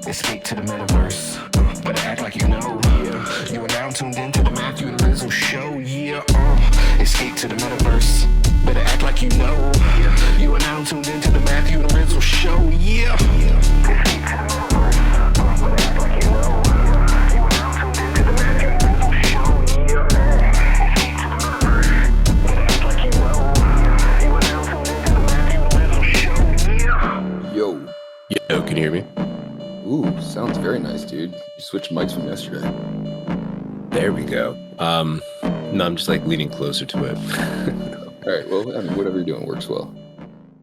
Escape to the metaverse. Better act like you know. Yeah. You are now tuned into the Matthew and Rizzle show. Yeah. Escape to the metaverse. Better act like you know. Yeah. You are now tuned into the Matthew and Rizzle show. Yeah. Escape to the metaverse. Better act like you know. You are now tuned into the Matthew and Rizzle show. Yeah. Escape to the metaverse. Better act like you know. You are now tuned into the Matthew and Rizzle show. Yeah. Yo, can you hear me? Ooh, sounds very nice, dude. You switched mics from yesterday. There we go. No, I'm just like leaning closer to it. All right, well, I mean, whatever you're doing works well.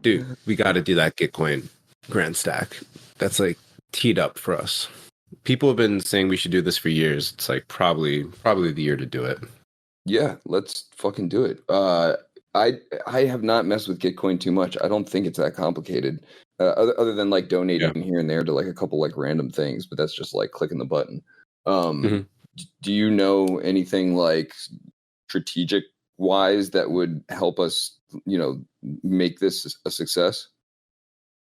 Dude, we got to do that Gitcoin grand stack. That's like teed up for us. People have been saying we should do this for years. It's like probably the year to do it. Yeah, let's fucking do it. I have not messed with Gitcoin too much. I don't think it's that complicated. Other than like donating here and there to like a couple like random things, but that's just like clicking the button. Do you know anything like strategic wise that would help us, make this a success?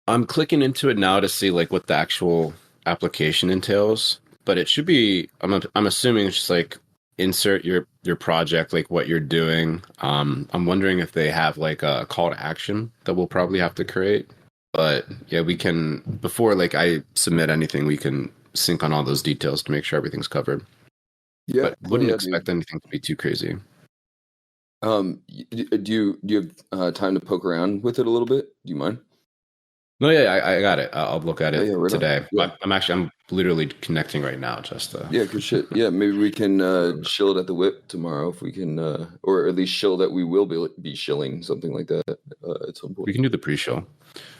I'm clicking into it now to see like what the actual application entails, but it should be. I'm assuming it's just like insert your project, like what you're doing. I'm wondering if they have like a call to action that we'll probably have to create. But yeah, we can, before like I submit anything, we can sync on all those details to make sure everything's covered. Yeah, but wouldn't expect anything to be too crazy. Do you have time to poke around with it a little bit? Do you mind? No, yeah, I got it. I'll look at it today. Yeah. I'm literally connecting right now. Just yeah, good shit. Yeah, maybe we can shill it at the whip tomorrow if we can, or at least shill that we will be shilling something like that at some point. We can do the pre-show.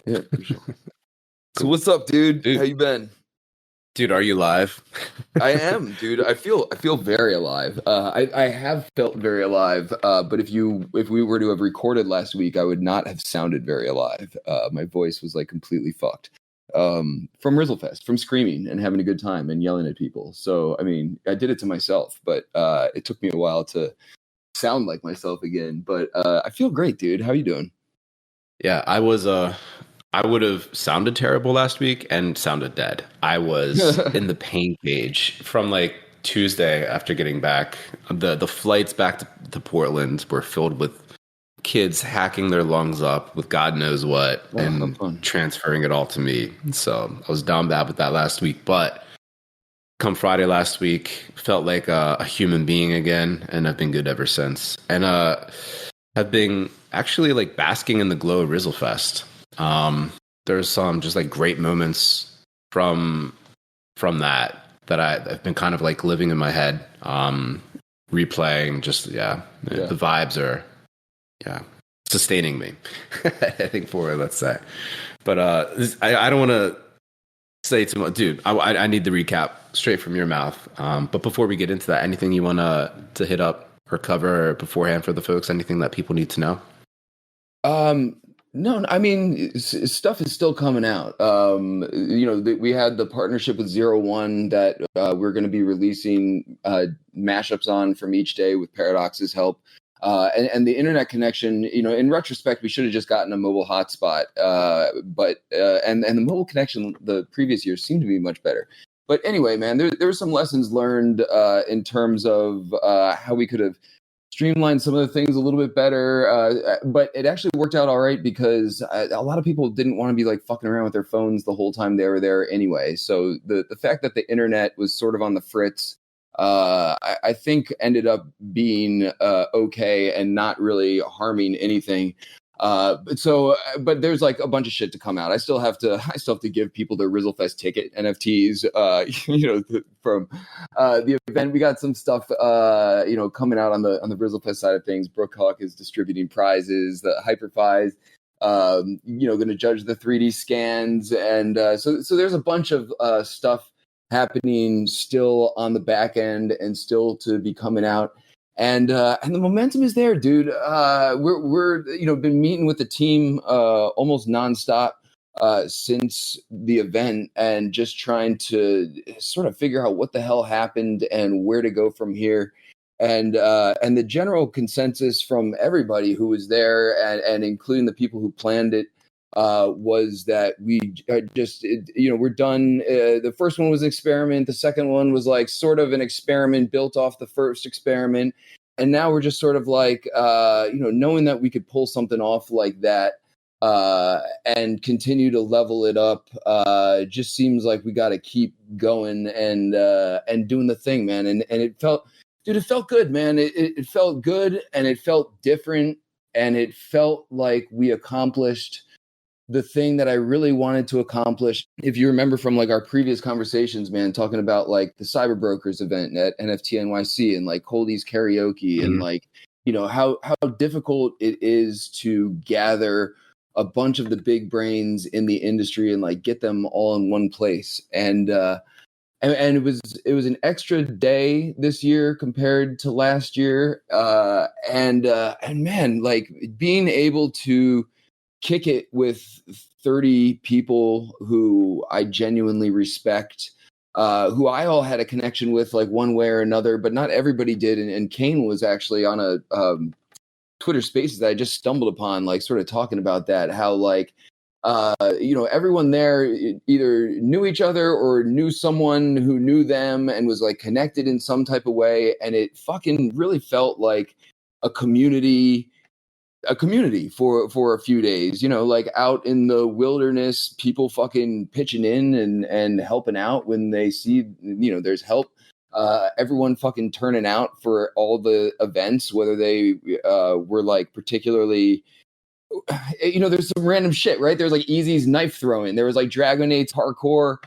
Yeah, pre-show. So what's up, dude? How you been? Dude, are you live? I am, dude. I feel very alive. I have felt very alive. But if we were to have recorded last week, I would not have sounded very alive. My voice was like completely fucked. From Rizzlefest, from screaming and having a good time and yelling at people. So I mean, I did it to myself, but it took me a while to sound like myself again. But I feel great, dude. How you doing? Yeah, I would have sounded terrible last week and sounded dead. I was in the pain cage from like Tuesday after getting back. The flights back to Portland were filled with kids hacking their lungs up with God knows what and transferring it all to me. So I was down bad with that last week. But come Friday last week, felt like a human being again, and I've been good ever since. And have been actually like basking in the glow of Rizzlefest. There's some just like great moments from that I've been kind of like living in my head, replaying. Just the vibes are sustaining me. I think forward, let's say. But I don't want to say too much, dude. I need the recap straight from your mouth. But before we get into that, anything you want to hit up or cover beforehand for the folks? Anything that people need to know? No, I mean, stuff is still coming out. We had the partnership with 01 that we're going to be releasing mashups on from each day with Paradox's help. And the internet connection, in retrospect, we should have just gotten a mobile hotspot. But the mobile connection the previous year seemed to be much better. But anyway, man, there were some lessons learned in terms of how we could have streamlined some of the things a little bit better. But it actually worked out all right because a lot of people didn't want to be like fucking around with their phones the whole time they were there anyway. So the fact that the internet was sort of on the fritz, I think ended up being okay and not really harming anything. But there's like a bunch of shit to come out. I still have to give people their Rizzlefest ticket NFTs, from the event. We got some stuff, coming out on the Rizzlefest side of things. Brooke Hawk is distributing prizes. The Hyperfies, going to judge the 3D scans, and so there's a bunch of stuff happening still on the back end and still to be coming out. And the momentum is there, dude. We're been meeting with the team almost nonstop since the event, and just trying to sort of figure out what the hell happened and where to go from here. And the general consensus from everybody who was there, and including the people who planned it, was that we we're done. The first one was an experiment. The second one was like sort of an experiment built off the first experiment. And now we're just sort of like, knowing that we could pull something off like that and continue to level it up. Just seems like we got to keep going and doing the thing, man. And it felt good, man. It felt good, and it felt different, and it felt like we accomplished the thing that I really wanted to accomplish. If you remember from like our previous conversations, man, talking about like the Cyber Brokers event at NFT NYC and like Coldie's karaoke and like, how difficult it is to gather a bunch of the big brains in the industry and like get them all in one place. And it was an extra day this year compared to last year. And man, like being able to kick it with 30 people who I genuinely respect, who I all had a connection with like one way or another, but not everybody did. And Kane was actually on a Twitter Spaces that I just stumbled upon, like sort of talking about that, how like, everyone there either knew each other or knew someone who knew them and was like connected in some type of way. And it fucking really felt like a community for a few days, like out in the wilderness, people fucking pitching in and helping out when they see, there's help. Everyone fucking turning out for all the events, whether they were like particularly, there's some random shit, right? There's like Easy's knife throwing. There was like Dragonade's parkour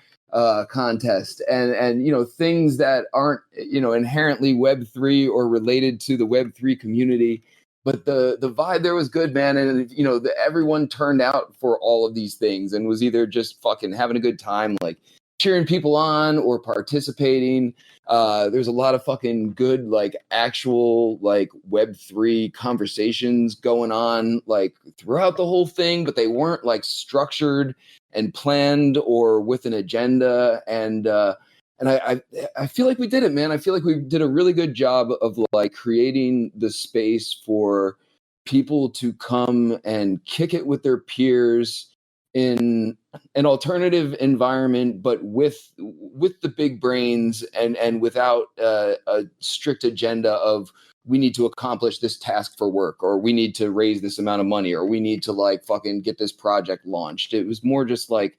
contest and things that aren't, inherently Web3 or related to the Web3 community. But the vibe there was good, man. And, everyone turned out for all of these things and was either just fucking having a good time, like cheering people on or participating. There's a lot of fucking good, like actual, like Web3 conversations going on, like throughout the whole thing, but they weren't like structured and planned or with an agenda. And I feel like we did it, man. I feel like we did a really good job of like creating the space for people to come and kick it with their peers in an alternative environment, but with the big brains and without a strict agenda of we need to accomplish this task for work, or we need to raise this amount of money, or we need to like fucking get this project launched. It was more just like,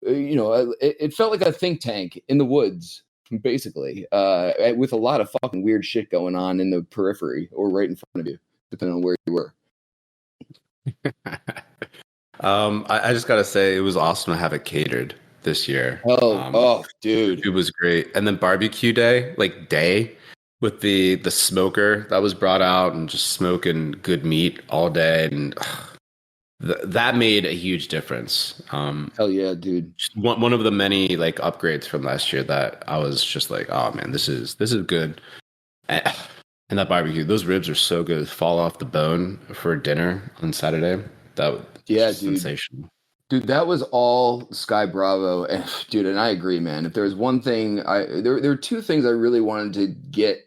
it felt like a think tank in the woods, basically, with a lot of fucking weird shit going on in the periphery or right in front of you, depending on where you were. I just gotta say, it was awesome to have it catered this year. Dude, it was great. And then barbecue day with the smoker that was brought out and just smoking good meat all day, and that made a huge difference. Hell yeah, dude! One of the many like upgrades from last year that I was just like, oh man, this is good. And that barbecue, those ribs are so good. Fall off the bone for dinner on Saturday. That was sensational. Dude, that was all Sky Bravo. And dude, and I agree, man. If there was one thing, there were two things I really wanted to get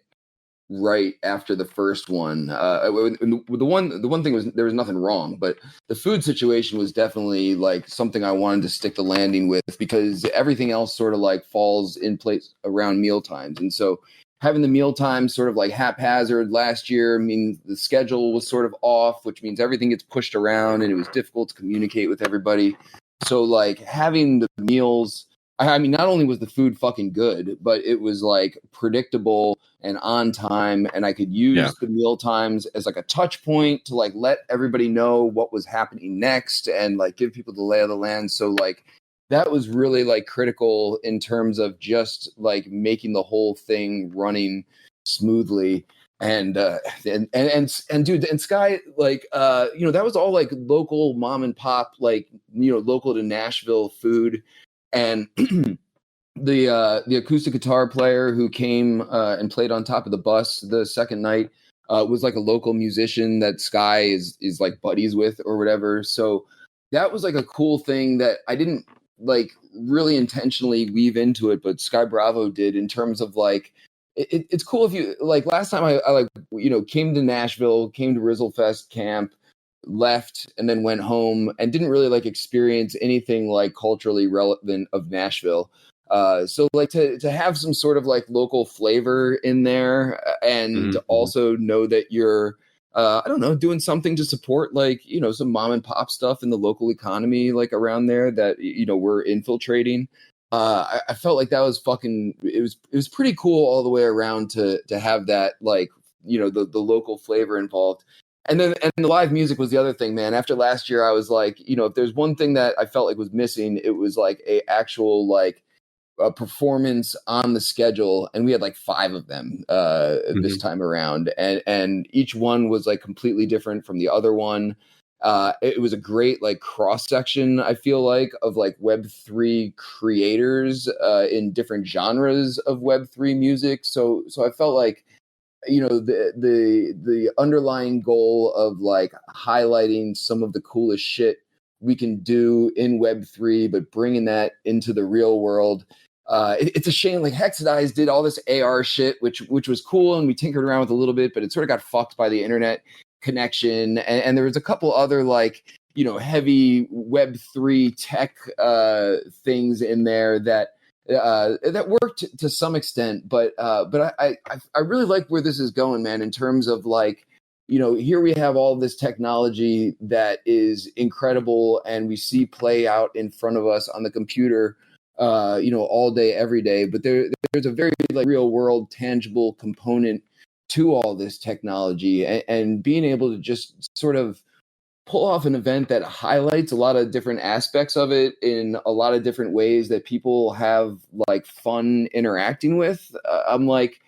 right after the first one. The one thing was there was nothing wrong, but the food situation was definitely like something I wanted to stick the landing with, because everything else sort of like falls in place around meal times. And so having the meal time sort of like haphazard last year, I mean, the schedule was sort of off, which means everything gets pushed around and it was difficult to communicate with everybody. So like having the meals, I mean, not only was the food fucking good, but it was like predictable and on time. And I could use the meal times as like a touch point to like let everybody know what was happening next and like give people the lay of the land. So like that was really like critical in terms of just like making the whole thing running smoothly. And dude, and Sky, like, that was all like local mom and pop, like, local to Nashville food. And the acoustic guitar player who came and played on top of the bus the second night was like a local musician that Sky is like buddies with or whatever. So that was like a cool thing that I didn't like really intentionally weave into it, but Sky Bravo did, in terms of like, it's cool if you like last time I like, came to Nashville, came to Rizzlefest camp, left and then went home and didn't really like experience anything like culturally relevant of Nashville. So like to have some sort of like local flavor in there and Mm-hmm. also know that you're I don't know, doing something to support like, some mom and pop stuff in the local economy, like around there that, we're infiltrating. I felt like that was it was pretty cool all the way around to have that, like, the local flavor involved. And the live music was the other thing, man. After last year, I was like, if there's one thing that I felt like was missing, it was like a actual like a performance on the schedule, and we had like 5 of them this time around, and each one was like completely different from the other one. It was a great like cross section, I feel like, of like Web3 creators in different genres of Web3 music. So I felt like, the underlying goal of like highlighting some of the coolest shit we can do in Web3, but bringing that into the real world. It's a shame, like Hexadize did all this AR shit, which was cool, and we tinkered around with a little bit, but it sort of got fucked by the internet connection. And there was a couple other like, heavy Web3 tech things in there that worked to some extent. But I really like where this is going, man, in terms of like, here we have all this technology that is incredible, and we see play out in front of us on the computer, all day, every day. But there's a very like real world, tangible component to all this technology, and being able to just sort of pull off an event that highlights a lot of different aspects of it in a lot of different ways that people have like fun interacting with. I'm like,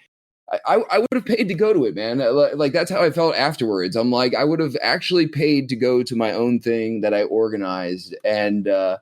I would have paid to go to it, man. Like that's how I felt afterwards. I'm like, I would have actually paid to go to my own thing that I organized, and what,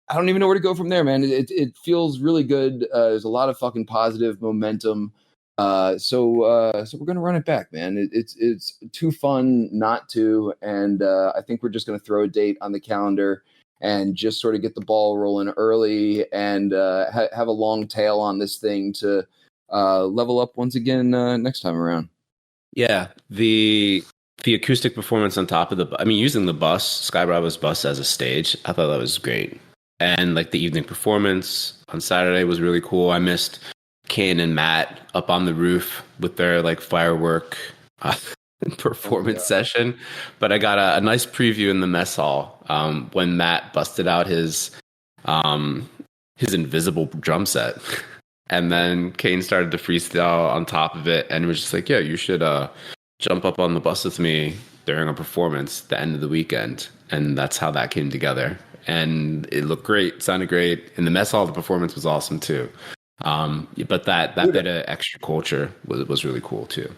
I don't even know where to go from there, man. It feels really good. There's a lot of fucking positive momentum. So we're gonna run it back, man. It's too fun not to, and I think we're just gonna throw a date on the calendar and just sort of get the ball rolling early, and have a long tail on this thing to level up once again next time around. Yeah, the acoustic performance on top of using the bus, Sky Bravo's bus as a stage, I thought that was great. And like the evening performance on Saturday was really cool. I missed Kane and Matt up on the roof with their like firework performance session, but I got a nice preview in the mess hall when Matt busted out his invisible drum set, and then Kane started to freestyle on top of it, and it was just like, yeah, you should jump up on the bus with me during a performance at the end of the weekend. And that's how that came together. And it looked great, sounded great. In the mess hall, the performance was awesome too. But that bit of extra culture was really cool too.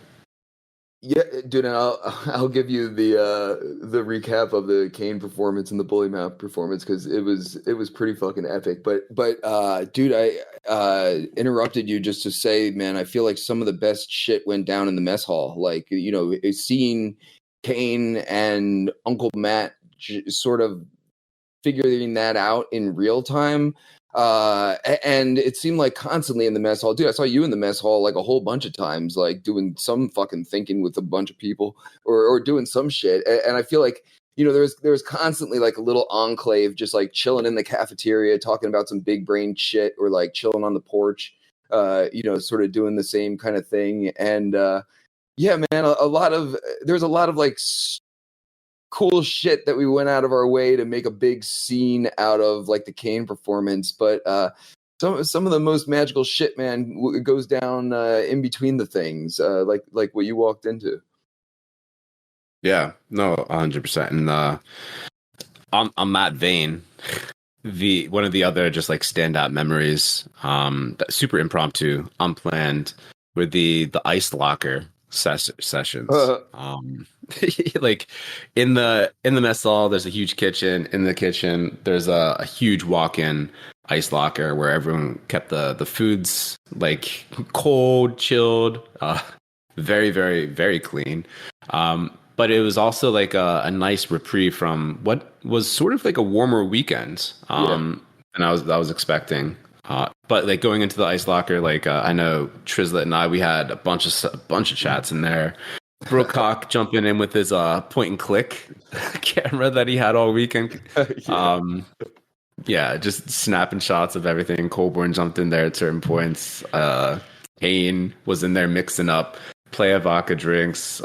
Yeah, dude, and I'll give you the recap of the Kane performance and the Bully Map performance, because it was pretty fucking epic. But dude, I interrupted you just to say, man, I feel like some of the best shit went down in the mess hall. Like, seeing Kane and Uncle Matt sort of figuring that out in real time. And it seemed like constantly in the mess hall, dude, I saw you in the mess hall like a whole bunch of times, like doing some fucking thinking with a bunch of people or doing some shit. And I feel like, there was constantly like a little enclave just like chilling in the cafeteria, talking about some big brain shit, or like chilling on the porch, sort of doing the same kind of thing. And yeah, man, there's a lot of like cool shit that we went out of our way to make a big scene out of, like the Kane performance. But some of the most magical shit, man, goes down in between the things, like what you walked into. Yeah, no, 100%. And on that vein, one of the other just like standout memories, super impromptu, unplanned, were the ice locker sessions. Like in the mess hall, there's a huge kitchen. In the kitchen, there's a huge walk-in ice locker where everyone kept the foods like cold, chilled, very, very, very clean. But it was also like a nice reprieve from what was sort of like a warmer weekend than I was expecting. But like going into the ice locker, like I know Trizlet and I, we had a bunch of chats in there. Brookhock jumping in with his point and click camera that he had all weekend. Yeah, just snapping shots of everything. Colborne jumped in there at certain points. Kane was in there mixing up playa vodka drinks.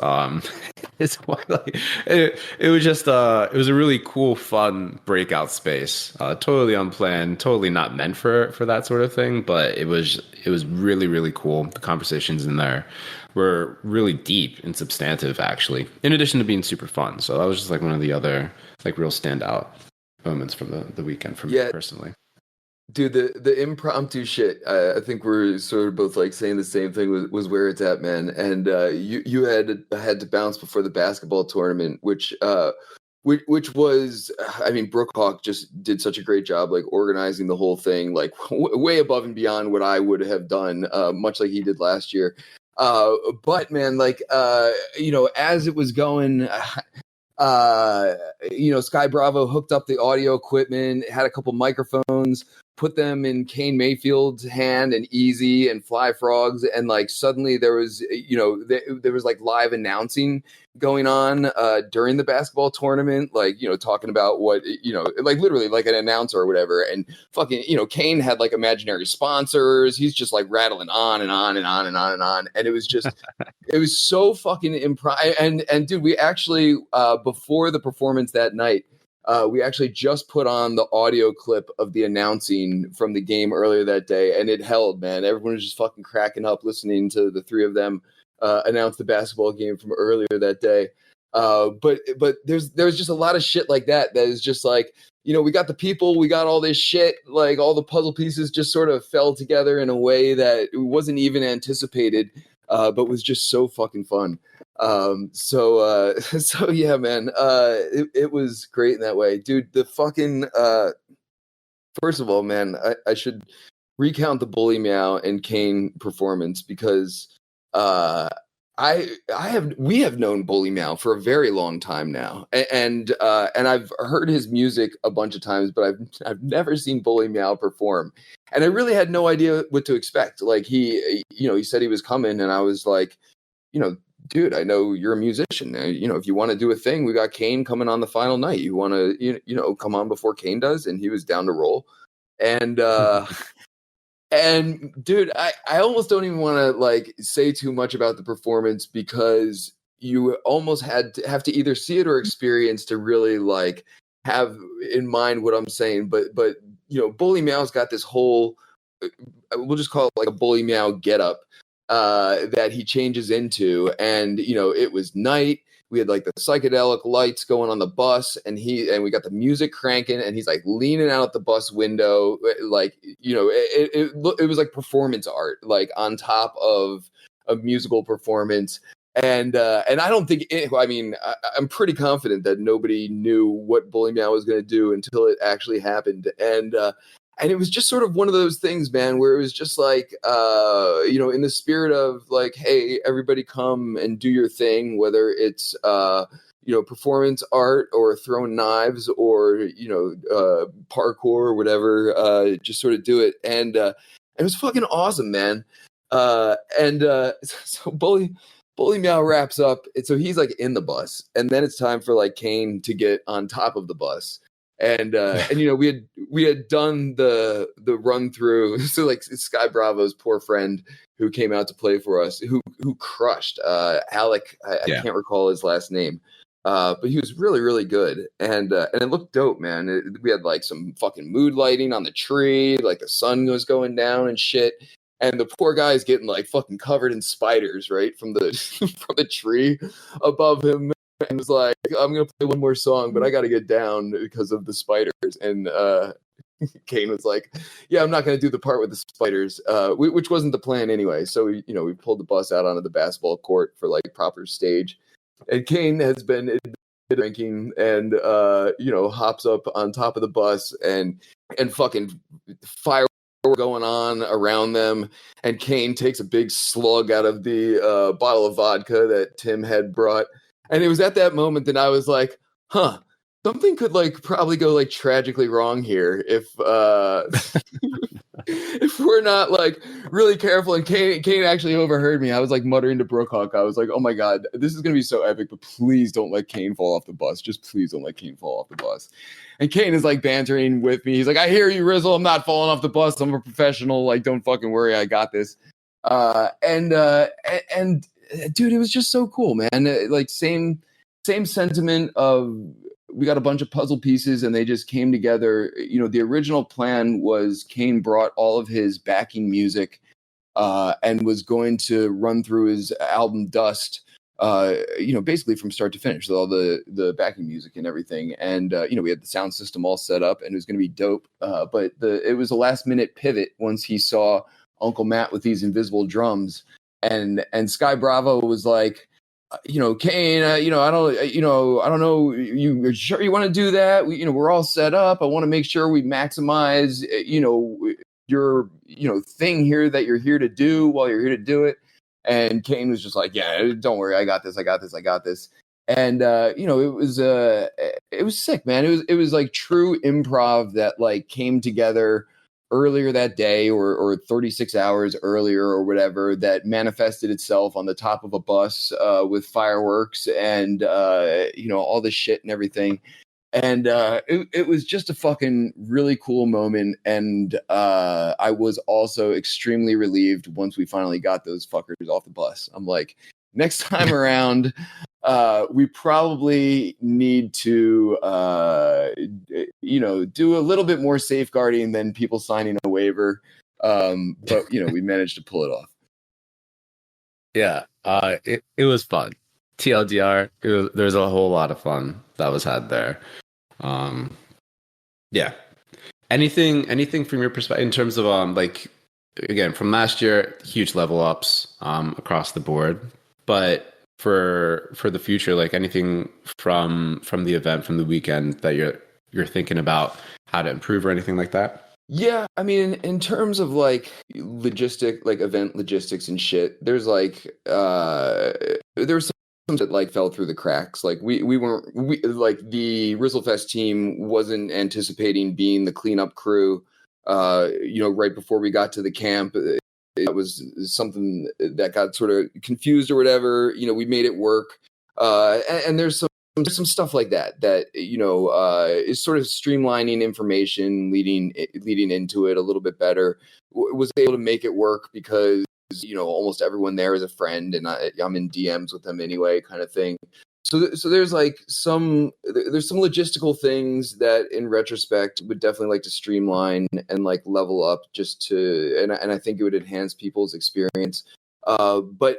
It's like, it was just it was a really cool, fun breakout space. Totally unplanned, totally not meant for that sort of thing, but it was really, really cool. The conversations in there were really deep and substantive, actually, in addition to being super fun. So that was just like one of the other like real standout moments from the weekend for me personally. Dude, the impromptu shit, I think we're sort of both like saying the same thing was where it's at, man. And you had to bounce before the basketball tournament, which was, I mean, Brookhawk just did such a great job, like organizing the whole thing, like way above and beyond what I would have done, much like he did last year. But man, like, as it was going, Sky Bravo hooked up the audio equipment, had a couple microphones, put them in Kane Mayfield's hand and Easy and Fly Frogs, and like suddenly there was there was like live announcing going on during the basketball tournament, like talking about what like literally like an announcer or whatever, and fucking Kane had like imaginary sponsors. He's just like rattling on and on and on and on and on, and it was just it was so fucking and dude, we actually before the performance that night, we actually just put on the audio clip of the announcing from the game earlier that day, and it held, man. Everyone was just fucking cracking up listening to the three of them announce the basketball game from earlier that day. But there's just a lot of shit like that is just like, we got the people, we got all this shit, like all the puzzle pieces just sort of fell together in a way that it wasn't even anticipated, but was just so fucking fun. So yeah, man, it was great in that way, dude. The fucking, first of all, man, I should recount the Bully Meow and Kane performance, because, we have known Bully Meow for a very long time now, and I've heard his music a bunch of times, but I've never seen Bully Meow perform, and I really had no idea what to expect. Like he said he was coming, and I was like, dude, I know you're a musician. If you want to do a thing, we got Kane coming on the final night. You want to, come on before Kane does? And he was down to roll. And, and dude, I almost don't even want to like say too much about the performance, because you almost have to either see it or experience to really like have in mind what I'm saying. But Bully Meow's got this whole, we'll just call it like a Bully Meow getup that he changes into, and it was night. We had like the psychedelic lights going on the bus, and we got the music cranking, and he's like leaning out the bus window, like it was like performance art, like on top of a musical performance. And I don't think I'm pretty confident that nobody knew what Bully Meow was going to do until it actually happened. And it was just sort of one of those things, man, where it was just like, in the spirit of like, hey, everybody come and do your thing, whether it's, performance art or throwing knives or, parkour or whatever, just sort of do it. And it was fucking awesome, man. So Bully Meow wraps up. And so he's like in the bus, and then it's time for like Kane to get on top of the bus. And we had done the run through. So like Sky Bravo's poor friend who came out to play for us, who crushed Alec. I can't recall his last name, but he was really, really good. And it looked dope, man. We had like some fucking mood lighting on the tree, like the sun was going down and shit. And the poor guy's getting like fucking covered in spiders, right, from the from the tree above him. And was like, I'm gonna play one more song, but I gotta get down because of the spiders. And Kane was like, yeah, I'm not gonna do the part with the spiders, which wasn't the plan anyway. So we pulled the bus out onto the basketball court for like proper stage. And Kane has been drinking and hops up on top of the bus and fucking fire going on around them. And Kane takes a big slug out of the bottle of vodka that Tim had brought. And it was at that moment that I was like, something could like probably go like tragically wrong here if if we're not like really careful, and Kane actually overheard me. I was like muttering to Brookhawk. I was like, "Oh my god, this is gonna be so epic, but please don't let Kane fall off the bus. Just please don't let Kane fall off the bus." And Kane is like bantering with me. He's like, "I hear you, Rizzle. I'm not falling off the bus. I'm a professional. Like, don't fucking worry. I got this." And dude, it was just so cool, man. Like same sentiment of we got a bunch of puzzle pieces and they just came together. You know, the original plan was Kane brought all of his backing music and was going to run through his album Dust, you know, basically from start to finish, with all the backing music and everything. And, you know, we had the sound system all set up and it was going to be dope. But it was a last minute pivot once he saw Uncle Matt with these invisible drums. And Sky Bravo was like, you know, Kane, you know, I don't know, you are sure you want to do that? You know, we're all set up. I want to make sure we maximize, you know, your, you know, thing here that you're here to do while you're here to do it. And Kane was just like, yeah, don't worry. I got this. And, you know, it was sick, man. It was like true improv that like came together earlier that day or 36 hours earlier or whatever, that manifested itself on the top of a bus with fireworks and, you know, all this shit and everything. And it was just a fucking really cool moment. And I was also extremely relieved once we finally got those fuckers off the bus. I'm like, next time around, we probably need to, you know, do a little bit more safeguarding than people signing a waiver. But, you know, we managed to pull it off. Yeah, it was fun. TLDR, there's a whole lot of fun that was had there. Yeah. Anything from your perspective in terms of like, again, from last year, huge level ups across the board, but for the future, like anything from the event, from the weekend that you're thinking about how to improve or anything like that? Yeah, I mean, in terms of like event logistics and shit, there's like there was some that like fell through the cracks. Like we like the Rizzlefest team wasn't anticipating being the cleanup crew. You know, right before we got to the camp, it was something that got sort of confused or whatever. You know, we made it work. And there's some stuff like that you know is sort of streamlining information, leading into it a little bit better. Was able to make it work because, you know, almost everyone there is a friend, and I'm in DMs with them anyway, kind of thing. So there's like there's some logistical things that, in retrospect, would definitely like to streamline and like level up, just to, and I think it would enhance people's experience. But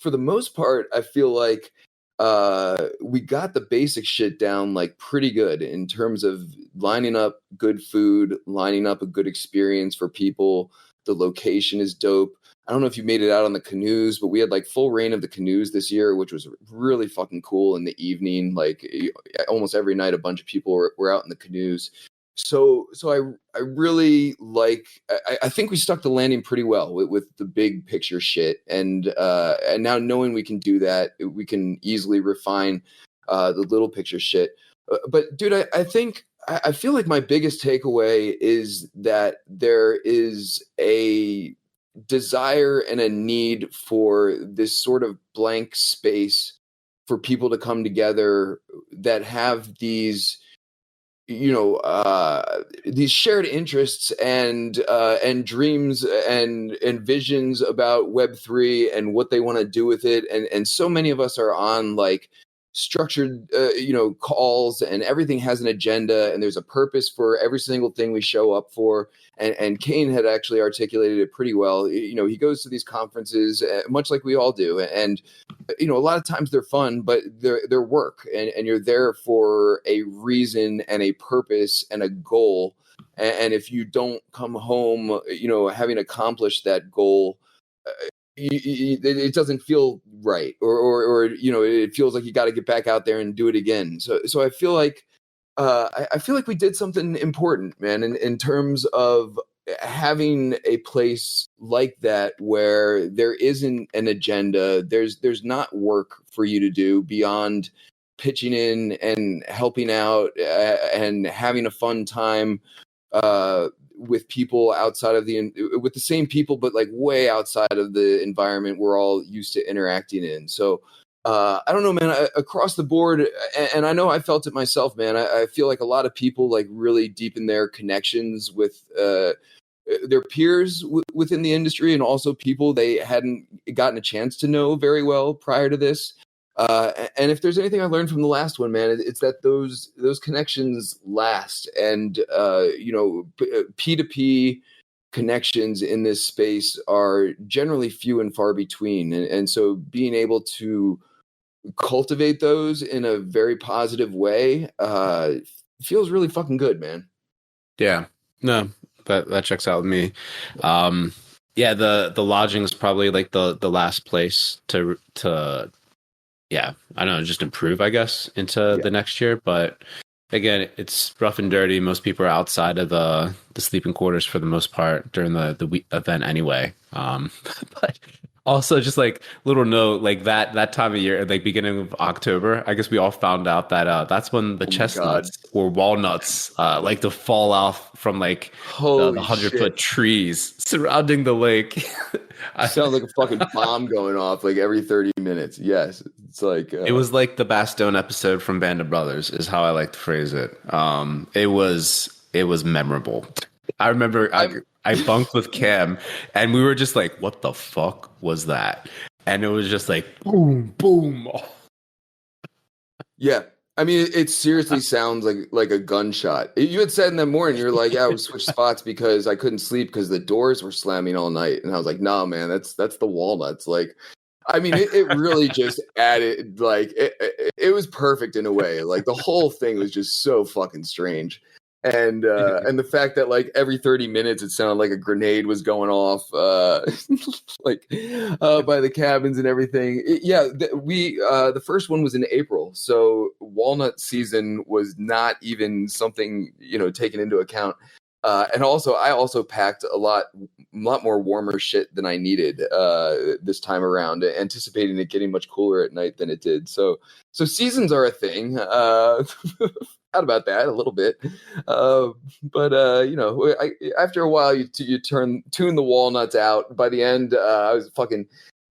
for the most part, I feel like we got the basic shit down like pretty good in terms of lining up good food, lining up a good experience for people. The location is dope. I don't know if you made it out on the canoes, but we had like full reign of the canoes this year, which was really fucking cool in the evening. Like almost every night, a bunch of people were out in the canoes. So I really like, I think we stuck the landing pretty well with the big picture shit. And now knowing we can do that, we can easily refine the little picture shit. But dude, I feel like my biggest takeaway is that there is a desire and a need for this sort of blank space for people to come together that have these, you know, these shared interests and dreams and visions about Web3 and what they want to do with it. And so many of us are on like structured, you know, calls, and everything has an agenda and there's a purpose for every single thing we show up for. And Kane had actually articulated it pretty well. You know, he goes to these conferences, much like we all do. And, you know, a lot of times they're fun, but they're work, and you're there for a reason and a purpose and a goal. And if you don't come home, you know, having accomplished that goal, it doesn't feel right, or you know, it feels like you got to get back out there and do it again. So I feel like I feel like we did something important, man, in terms of having a place like that where there isn't an agenda. There's not work for you to do beyond pitching in and helping out and having a fun time with people outside of with the same people, but like way outside of the environment we're all used to interacting in. So I don't know, man, across the board, and I know I felt it myself, man. I feel like a lot of people like really deepen their connections with their peers within the industry, and also people they hadn't gotten a chance to know very well prior to this. And if there's anything I learned from the last one, man, it's that those connections last, and P2P connections in this space are generally few and far between, and so being able to cultivate those in a very positive way feels really fucking good, man. Yeah, no, that checks out with me. Yeah, the lodging is probably like the last place to yeah, I don't know, just improve, I guess, into the next year. But again, it's rough and dirty. Most people are outside of the sleeping quarters for the most part during the event anyway. But also, just like little note, like that time of year, like beginning of October, I guess we all found out that that's when the chestnuts or walnuts like to fall off from like the 100-foot trees surrounding the lake. It sounds like a fucking bomb going off like every 30 minutes. Yes, it's like it was like the Bastogne episode from Band of Brothers, is how I like to phrase it. It was memorable. I remember I bunked with Cam, and we were just like, "What the fuck was that?" And it was just like boom, boom. Yeah, I mean, it seriously sounds like a gunshot. You had said in the morning, you were like, "Yeah, we switched spots because I couldn't sleep because the doors were slamming all night." And I was like, "No, man, that's the walnuts." Like, I mean, it really just added, like, it was perfect in a way. Like, the whole thing was just so fucking strange. And the fact that like every 30 minutes it sounded like a grenade was going off like by the cabins and everything. The first one was in April, so walnut season was not even something taken into account. And also I also packed a lot more warmer shit than I needed this time around, anticipating it getting much cooler at night than it did. So seasons are a thing. Out about that a little bit, but after a while you tune the walnuts out. By the end, I was fucking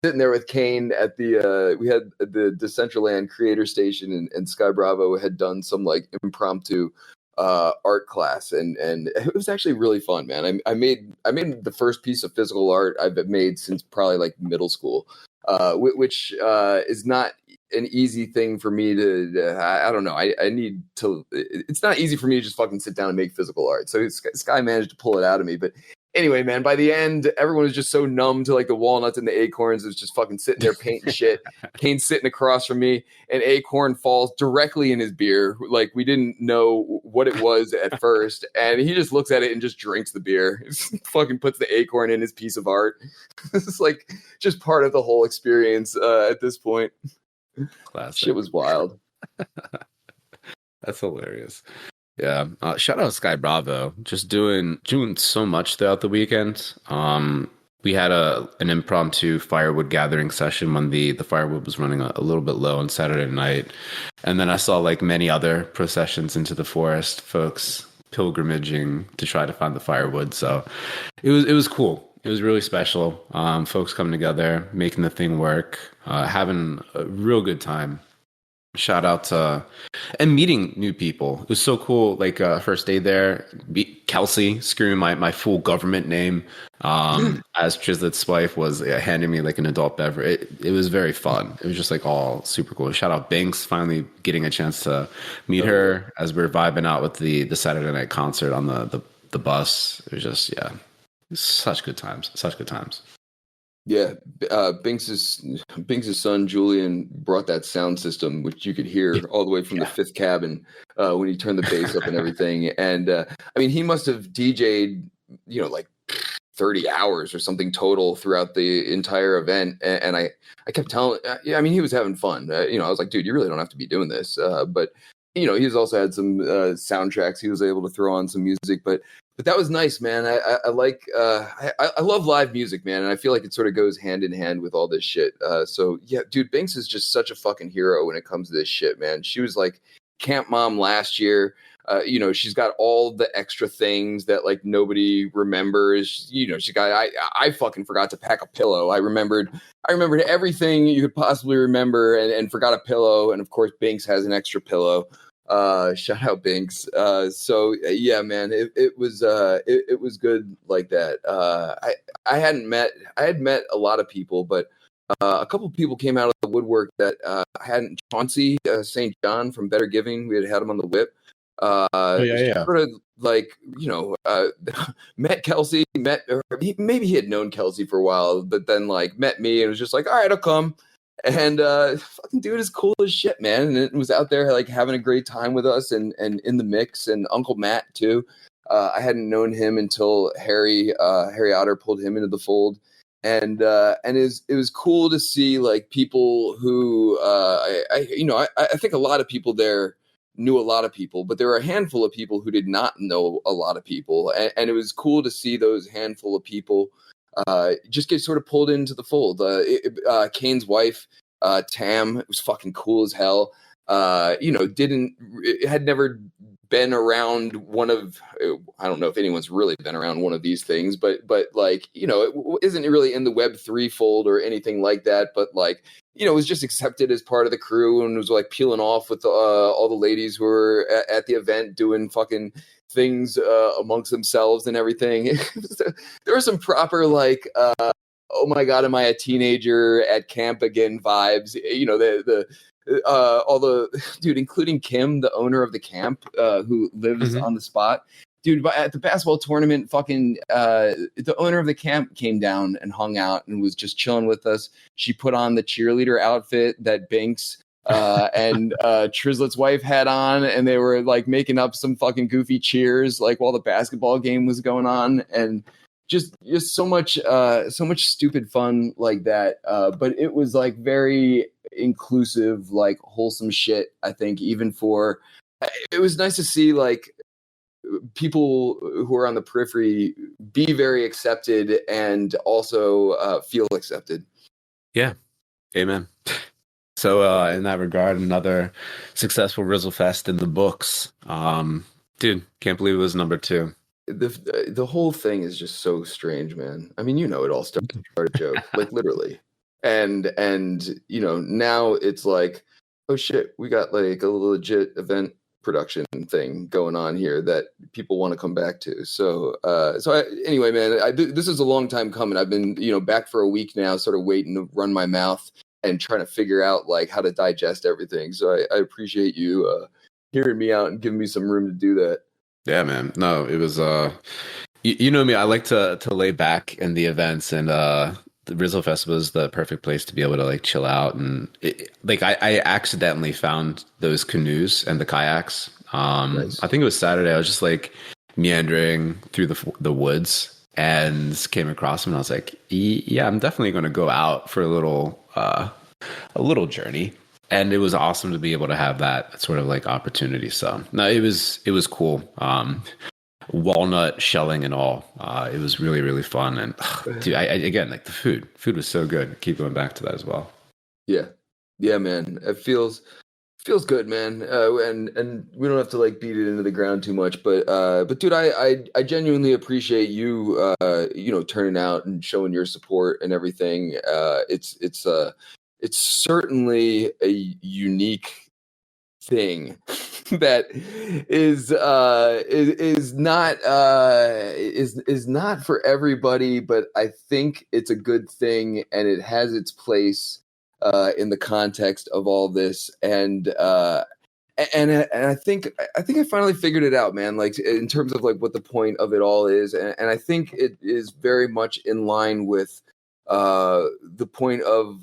sitting there with Kane at we had the Decentraland Creator Station, and Sky Bravo had done some like impromptu art class, and it was actually really fun, man. I made the first piece of physical art I've made since probably like middle school, which is not an easy thing for me to I don't know. I need to. It's not easy for me to just fucking sit down and make physical art. So Sky managed to pull it out of me. But anyway, man, by the end, everyone was just so numb to like the walnuts and the acorns. It was just fucking sitting there painting shit. Kane's sitting across from me, and acorn falls directly in his beer. Like, we didn't know what it was at first, and he just looks at it and just drinks the beer. Fucking puts the acorn in his piece of art. It's like just part of the whole experience at this point. Classic. Shit was wild. That's hilarious. Yeah. Shout out Sky Bravo. Just doing so much throughout the weekend. We had an impromptu firewood gathering session when the firewood was running a little bit low on Saturday night. And then I saw like many other processions into the forest, folks pilgrimaging to try to find the firewood. So it was cool. It was really special. Folks coming together, making the thing work, having a real good time. Shout out to and meeting new people. It was so cool. Like first day there, Kelsey screaming my full government name as Trislet's wife was handing me like an adult beverage. It was very fun. It was just like all super cool. Shout out Binks, finally getting a chance to meet her as we we're vibing out with the Saturday night concert on the bus. It was just such good times. Such good times. Yeah, Binks's son Julian brought that sound system, which you could hear all the way from the fifth cabin when he turned the bass up and everything. And I mean, he must have DJ'd, like 30 hours or something total throughout the entire event. And I kept telling, I mean, he was having fun. I was like, dude, you really don't have to be doing this. But he's also had some soundtracks he was able to throw on some music, but that was nice, man. I like I love live music, man, and I feel like it sort of goes hand in hand with all this shit. So yeah, dude, Binks is just such a fucking hero when it comes to this shit, man. She was like camp mom last year. she's got all the extra things that like nobody remembers. She got, I fucking forgot to pack a pillow. I remembered everything you could possibly remember and forgot a pillow. And of course, Binks has an extra pillow. Shout out Binks. So yeah, man, it was good like that. I had met a lot of people, but a couple of people came out of the woodwork that I hadn't. Chauncey St. John from Better Giving, we had him on the whip. Yeah. Sort of like, met Kelsey, maybe he had known Kelsey for a while, but then like met me and was just like, all right, I'll come. And fucking dude is cool as shit, man. And it was out there like having a great time with us and in the mix. And Uncle Matt too. I hadn't known him until Harry Otter pulled him into the fold. And it was cool to see like people who I think a lot of people there knew a lot of people, but there were a handful of people who did not know a lot of people, and it was cool to see those handful of people just get sort of pulled into the fold. Kane's wife, Tam, was fucking cool as hell. Had never been around one of, I don't know if anyone's really been around one of these things, but like, it isn't really in the Web3 fold or anything like that, but like, it was just accepted as part of the crew and was like peeling off with all the ladies who were at the event doing fucking things amongst themselves and everything. There were some proper like, oh my God, am I a teenager at camp again vibes? All the dude, including Kim, the owner of the camp, who lives on the spot. Dude, at the basketball tournament, fucking the owner of the camp came down and hung out and was just chilling with us. She put on the cheerleader outfit that Binks and Trizlet's wife had on, and they were like making up some fucking goofy cheers like while the basketball game was going on, and just so much stupid fun like that. But it was like very inclusive, like wholesome shit. I think even it was nice to see like people who are on the periphery be very accepted and also feel accepted. Yeah. Amen. So in that regard, another successful Rizzlefest in the books. Dude, can't believe it was number 2. The whole thing is just so strange, man. I mean, it all started a joke, like literally. And now it's like, oh shit, we got like a legit event production thing going on here that people want to come back to. So anyway, man, this is a long time coming. I've been, back for a week now, sort of waiting to run my mouth and trying to figure out like how to digest everything. So I appreciate you hearing me out and giving me some room to do that. Yeah, man. No, it was you know me, I like to lay back in the events, and the Rizzlefest was the perfect place to be able to like chill out. And I accidentally found those canoes and the kayaks. Nice. I think it was Saturday. I was just like meandering through the woods and came across them, and I was like, yeah, I'm definitely going to go out for a little journey. And it was awesome to be able to have that sort of like opportunity. So no, it was cool. Walnut shelling and all. It was really, really fun. And dude, again, like the food was so good. Keep going back to that as well. Yeah, man. It feels good, man. And we don't have to like beat it into the ground too much, but dude, I genuinely appreciate you, turning out and showing your support and everything. It's certainly a unique thing that is not for everybody, but I think it's a good thing, and it has its place in the context of all this. And I think I finally figured it out, man. Like in terms of like what the point of it all is, and I think it is very much in line with the point of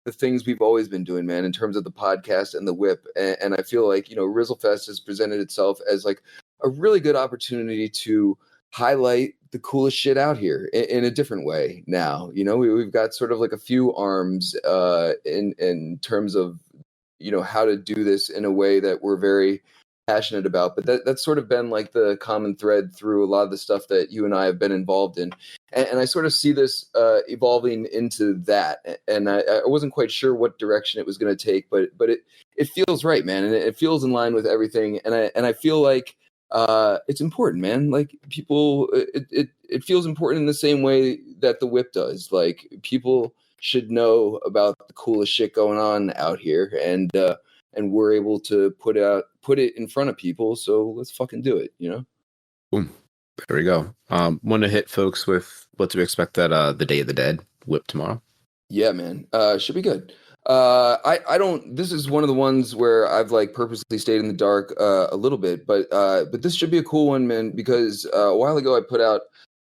the things we've always been doing, man, in terms of the podcast and the whip. And I feel like, Rizzlefest has presented itself as like a really good opportunity to highlight the coolest shit out here in a different way now. We've got sort of like a few arms in terms of, how to do this in a way that we're very passionate about. But that's sort of been like the common thread through a lot of the stuff that you and I have been involved in. And I sort of see this evolving into that. And I wasn't quite sure what direction it was going to take, but it feels right, man. And it feels in line with everything. And I feel like it's important, man. Like people, it feels important in the same way that the whip does. Like people should know about the coolest shit going on out here, and we're able to put it in front of people. So let's fucking do it, you know? Boom. There we go. Want to hit folks with what to expect at the Day of the Dead whip tomorrow? Yeah, man. Should be good. I don't. This is one of the ones where I've like purposely stayed in the dark a little bit, but this should be a cool one, man. Because a while ago I put out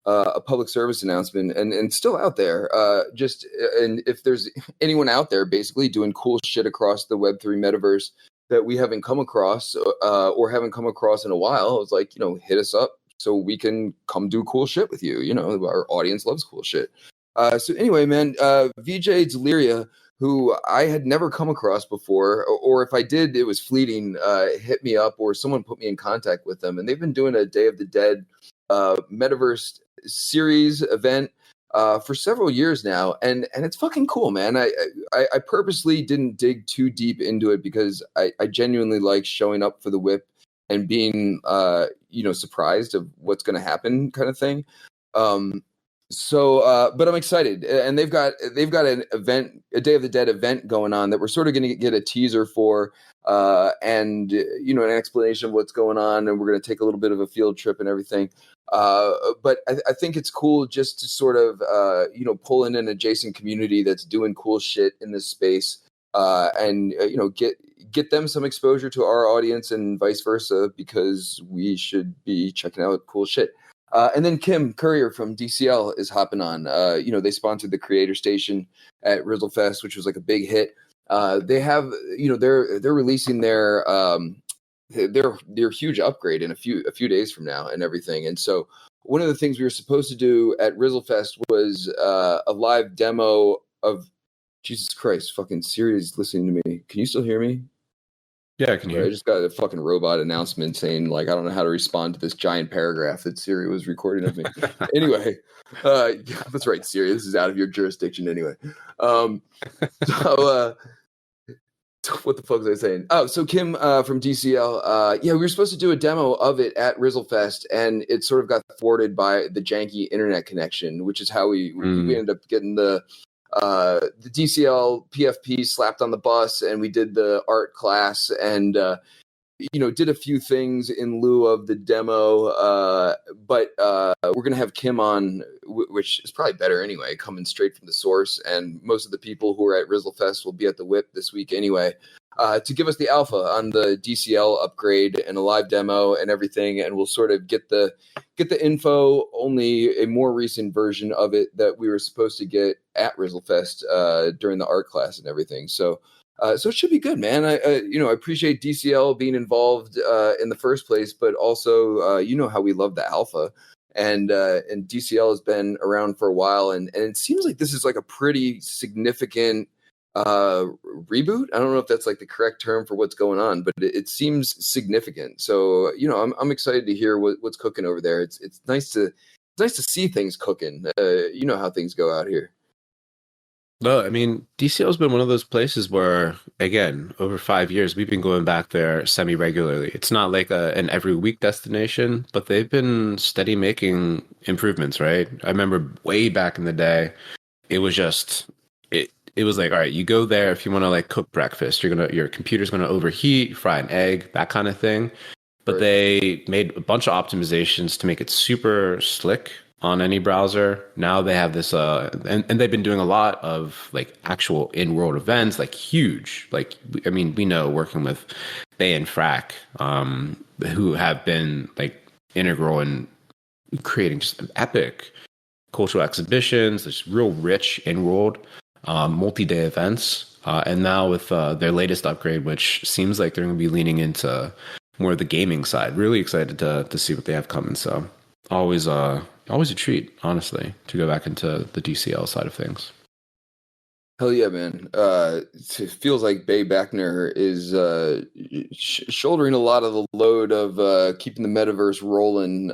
a public service announcement, and still out there. And if there's anyone out there basically doing cool shit across the Web3 metaverse that we haven't come across or haven't come across in a while, it's like, hit us up so we can come do cool shit with you. Our audience loves cool shit. So anyway, man, VJ Deliria, who I had never come across before, or if I did, it was fleeting, hit me up, or someone put me in contact with them. And they've been doing a Day of the Dead metaverse series event for several years now. And it's fucking cool, man. I purposely didn't dig too deep into it because I genuinely like showing up for the whip and being, surprised of what's going to happen kind of thing. But I'm excited, and they've got an event, a Day of the Dead event going on that we're sort of going to get a teaser for, and an explanation of what's going on, and we're going to take a little bit of a field trip and everything. But I think it's cool just to sort of pull in an adjacent community that's doing cool shit in this space, and get them some exposure to our audience and vice versa, because we should be checking out cool shit. And then Kim Courier from DCL is hopping on. They sponsored the Creator Station at Rizzlefest, which was like a big hit. They have, they're releasing their huge upgrade in a few days from now and everything. And so one of the things we were supposed to do at Rizzlefest was a live demo of Jesus Christ. Fucking Siri is listening to me. Can you still hear me? Yeah, I can hear. I just got a fucking robot announcement saying, like, I don't know how to respond to this giant paragraph that Siri was recording of me. Anyway, that's right, Siri. This is out of your jurisdiction anyway. So what the fuck was I saying? Oh, so Kim from DCL. We were supposed to do a demo of it at Rizzlefest, and it sort of got thwarted by the janky internet connection, which is how we ended up getting the DCL PFP slapped on the bus, and we did the art class and did a few things in lieu of the demo, but we're gonna have Kim on, which is probably better anyway, coming straight from the source, and most of the people who are at Rizzlefest will be at the whip this week anyway, to give us the alpha on the DCL upgrade and a live demo and everything, and we'll sort of get the info, only a more recent version of it that we were supposed to get at Rizzlefest during the art class and everything. So it should be good, man. I appreciate DCL being involved in the first place, but also how we love the alpha, and DCL has been around for a while, and it seems like this is like a pretty significant reboot. I don't know if that's like the correct term for what's going on, but it seems significant. So I'm excited to hear what's cooking over there. It's nice to see things cooking. You know how things go out here. No, I mean, DCL has been one of those places where, again, over 5 years, we've been going back there semi-regularly. It's not like an every week destination, but they've been steady making improvements, right? I remember way back in the day, it was just, it was like, all right, you go there if you want to like cook breakfast, your computer's going to overheat, fry an egg, that kind of thing. But they made a bunch of optimizations to make it super slick on any browser. Now they have this, and they've been doing a lot of like actual in-world events, like huge. Like, I mean, we know working with Bay and Frack, who have been like integral in creating just epic cultural exhibitions, this real rich in-world, multi-day events. And now with their latest upgrade, which seems like they're going to be leaning into more of the gaming side. Really excited to see what they have coming. So always a treat, honestly, to go back into the DCL side of things. Hell yeah, man. It feels like Bay Backner is shouldering a lot of the load of keeping the metaverse rolling,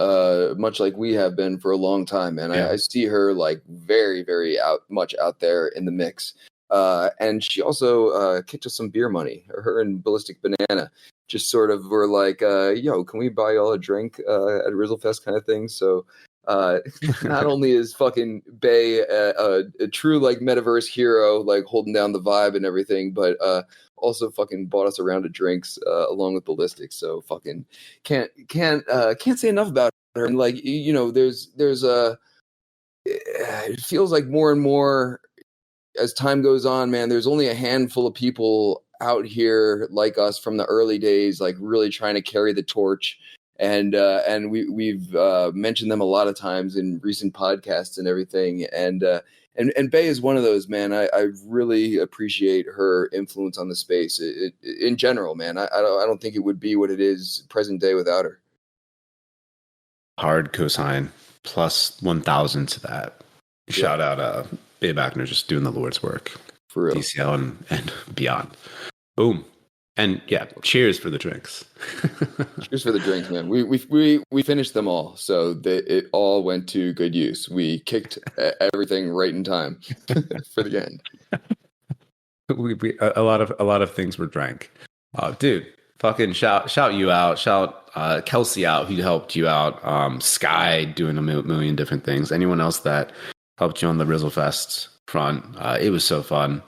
much like we have been for a long time, man. Yeah. I see her like very, very much out there in the mix. And she also kicked us some beer money, her and Ballistic Banana. just sort of were like, yo, can we buy y'all a drink at Rizzlefest kind of thing? So not only is fucking Bay a true like metaverse hero, like holding down the vibe and everything, but also fucking bought us a round of drinks along with ballistics. So fucking can't say enough about her. And like, you know, there's it feels like more and more as time goes on, man, there's only a handful of people out here like us from the early days, like really trying to carry the torch. And we've mentioned them a lot of times in recent podcasts and everything. And Bay is one of those, man. I really appreciate her influence on the space in general, man. I don't think it would be what it is present day without her. Hard cosign plus 1,000 to that. Shout out Bay Backner, just doing the Lord's work for real. DCL and beyond. Boom. And yeah, cheers for the drinks. Cheers for the drinks, man. We finished them all, so it all went to good use. We kicked everything right in time for the end. A lot of things were drank. Dude, fucking shout you out. Shout Kelsey out, who helped you out. Sky doing a million different things. Anyone else that helped you on the Rizzlefest front. It was so fun.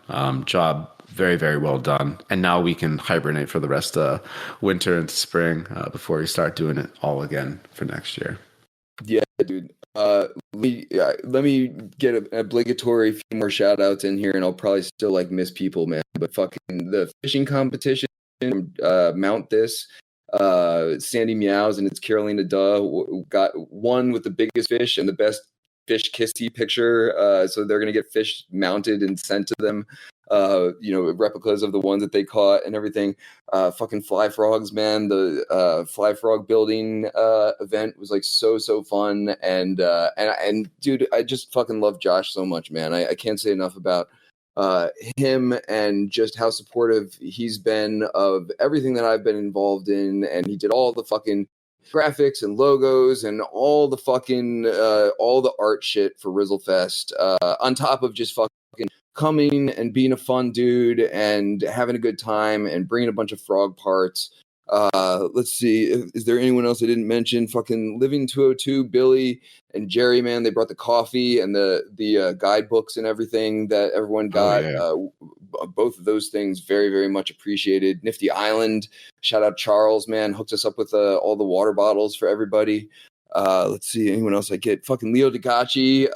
Job very, very well done. And now we can hibernate for the rest of winter and spring before we start doing it all again for next year. Yeah, dude. Let me get an obligatory few more shout outs in here, and I'll probably still like miss people, man. But fucking the fishing competition, Mount This, Sandy Meows and it's Carolina Duh got one with the biggest fish and the best fish kissy picture. So they're gonna get fish mounted and sent to them. Replicas of the ones that they caught and everything. Fucking fly frogs, man. The fly frog building event was like so fun. And dude, I just fucking love Josh so much, man. I can't say enough about him and just how supportive he's been of everything that I've been involved in. And he did all the fucking graphics and logos and all the fucking all the art shit for Rizzlefest, on top of just fucking coming and being a fun dude and having a good time and bringing a bunch of frog parts. Let's see, is there anyone else I didn't mention? Fucking Living 202, Billy and Jerry, man, they brought the coffee and the guidebooks and everything that everyone got. Both of those things very, very much appreciated. Nifty Island, shout out Charles, man, hooked us up with all the water bottles for everybody. Let's see, anyone else I get? Fucking Leo Dagachi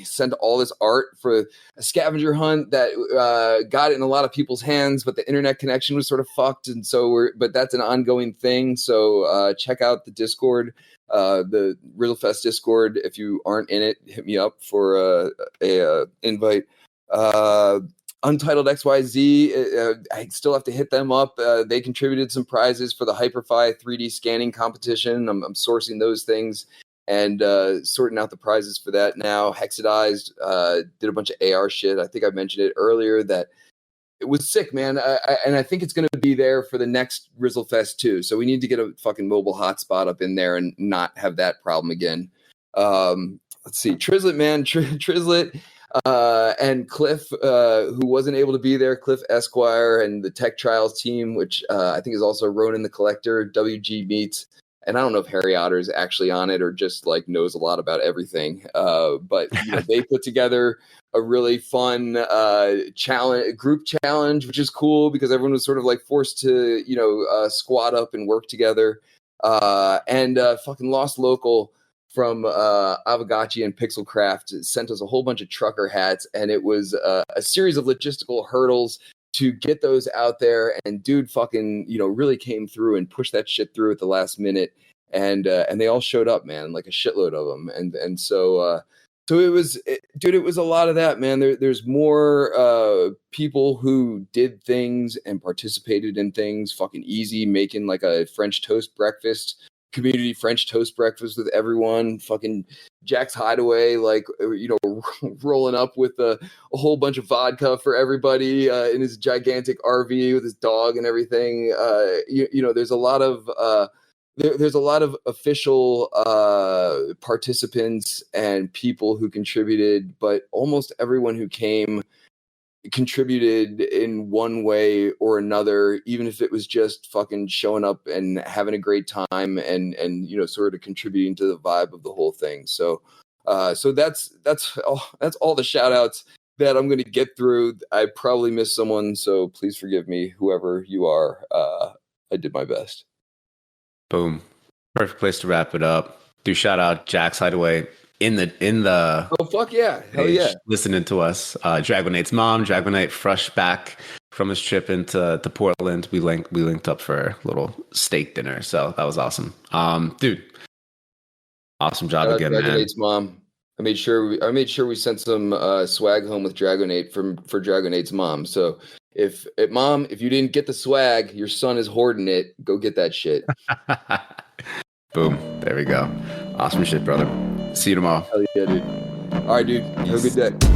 sent all this art for a scavenger hunt that got in a lot of people's hands, but the internet connection was sort of fucked, and so but that's an ongoing thing. So check out the Discord, the Rizzlefest Discord. If you aren't in it, hit me up for a invite. Untitled XYZ, I still have to hit them up. They contributed some prizes for the Hyperfy 3D scanning competition. I'm sourcing those things and sorting out the prizes for that now. Hexadized did a bunch of AR shit. I think I mentioned it earlier that it was sick, man. And I think it's going to be there for the next Rizzlefest too. So we need to get a fucking mobile hotspot up in there and not have that problem again. Let's see, Trizlet, man, Trizlet. And Cliff, who wasn't able to be there, Cliff Esquire and the Tech Trials team, which I think is also Ronan the Collector, WG Meets. And I don't know if Harry Otter is actually on it or just like knows a lot about everything. But they put together a really fun group challenge, which is cool because everyone was sort of like forced to, squat up and work together. And fucking Lost Local from Avagachi and Pixelcraft sent us a whole bunch of trucker hats, and it was a series of logistical hurdles to get those out there. And dude fucking, really came through and pushed that shit through at the last minute. And they all showed up, man, like a shitload of them. And so it was a lot of that, man. There's more people who did things and participated in things. Fucking Easy making like a French toast breakfast, community French toast breakfast with everyone. Fucking Jack's Hideaway, like, rolling up with a whole bunch of vodka for everybody in his gigantic RV with his dog and everything. There's a lot of there's a lot of official participants and people who contributed, but almost everyone who came contributed in one way or another, even if it was just fucking showing up and having a great time and you know, sort of contributing to the vibe of the whole thing. So so that's all the shout outs that I'm going to get through. I probably missed someone, so please forgive me, whoever you are. I did my best. Boom. Perfect place to wrap it up. Do shout out Jack's Hideaway in the Oh fuck yeah. Hell yeah. Listening to us. Dragonate's mom, Dragonate, fresh back from his trip into Portland. We linked up for a little steak dinner. So that was awesome. Dude. Awesome job again, man. Dragonate's mom. I made sure we sent some swag home with Dragonate for Dragonate's mom. So if you didn't get the swag, your son is hoarding it. Go get that shit. Boom. There we go. Awesome shit, brother. See you tomorrow. Hell yeah, dude. All right, dude. Have a good day.